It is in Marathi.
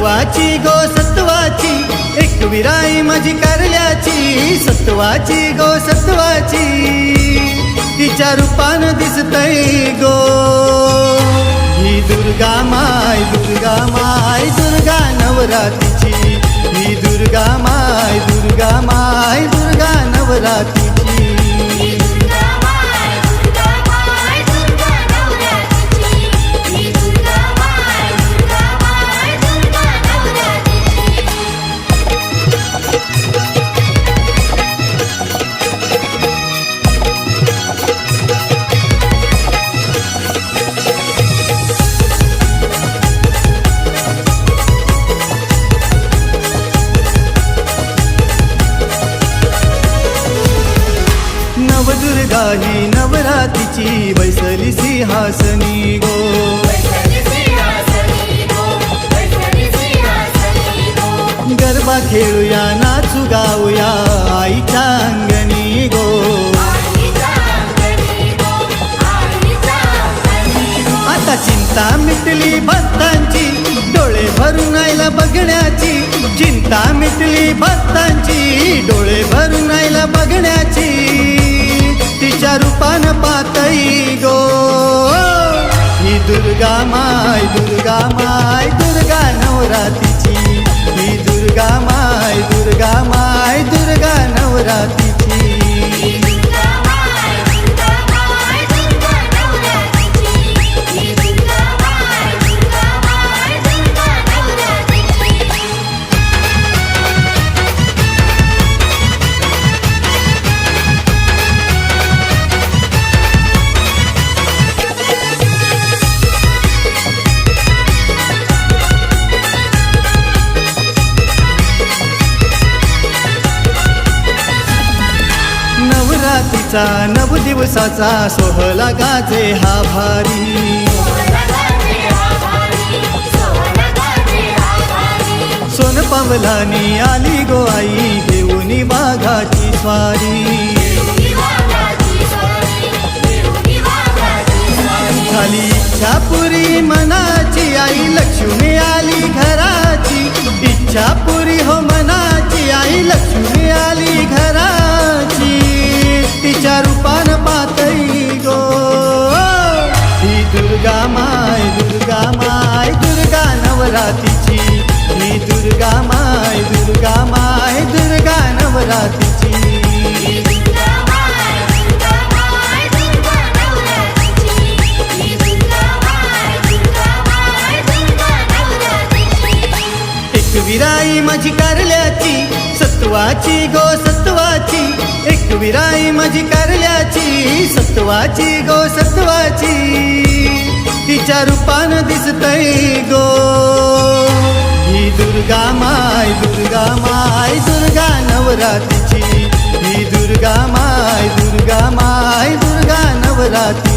सत्वाची गो सत्वाची एकविराई माझी कारल्याची सत्वाची गो सत्वाची तिच्या रूपान दिसतय गो ही दुर्गा माय दुर्गा माय दुर्गा नवरात्रीची ही दुर्गा माय दुर्गा माय दुर्गा नवरात्रीची नवदुर्गा ही नवरात्रीची बैसली सिंहासनी गो गरबा खेळूया नाचू गाऊया आईच्या अंगणी गो आता चिंता मिटली भक्तांची डोळे भरून आईला बघण्याची चिंता मिटली भक्तांची डोळे भरून आईला बघण्याची तिच्या रूपान पातई गो ही दुर्गा माय दुर्गा माय दुर्गा नवरात्रीची ही दुर्गा माय दुर्गा माय दुर्गा नवरात्रीची नवरात्रीचा नव दिवसाचा सोहळा गाजे हा भारी सोन पावलानी आली गो आई घेऊनी वाघाची स्वारी झाली इच्छा पुरी मनाची आई लक्ष्मी आली घराची इच्छा पुरी हो मनाची आई लक्ष्मी आली घराची तिच्या रूपान पातई गो ही दुर्गा माय दुर्गा नवरात्रीची ही दुर्गा माय दुर्गा नवरात्रीची एकविराई माझी कारल्याची सत्वाची गो सत्वाची एकविराई माझी कारल्याची सत्वाची गो सत्वाची तिच्या रूपान दिसतय गो ही दुर्गा माय दुर्गा नवरात्रीची ही दुर्गा माय दुर्गा नवरात्री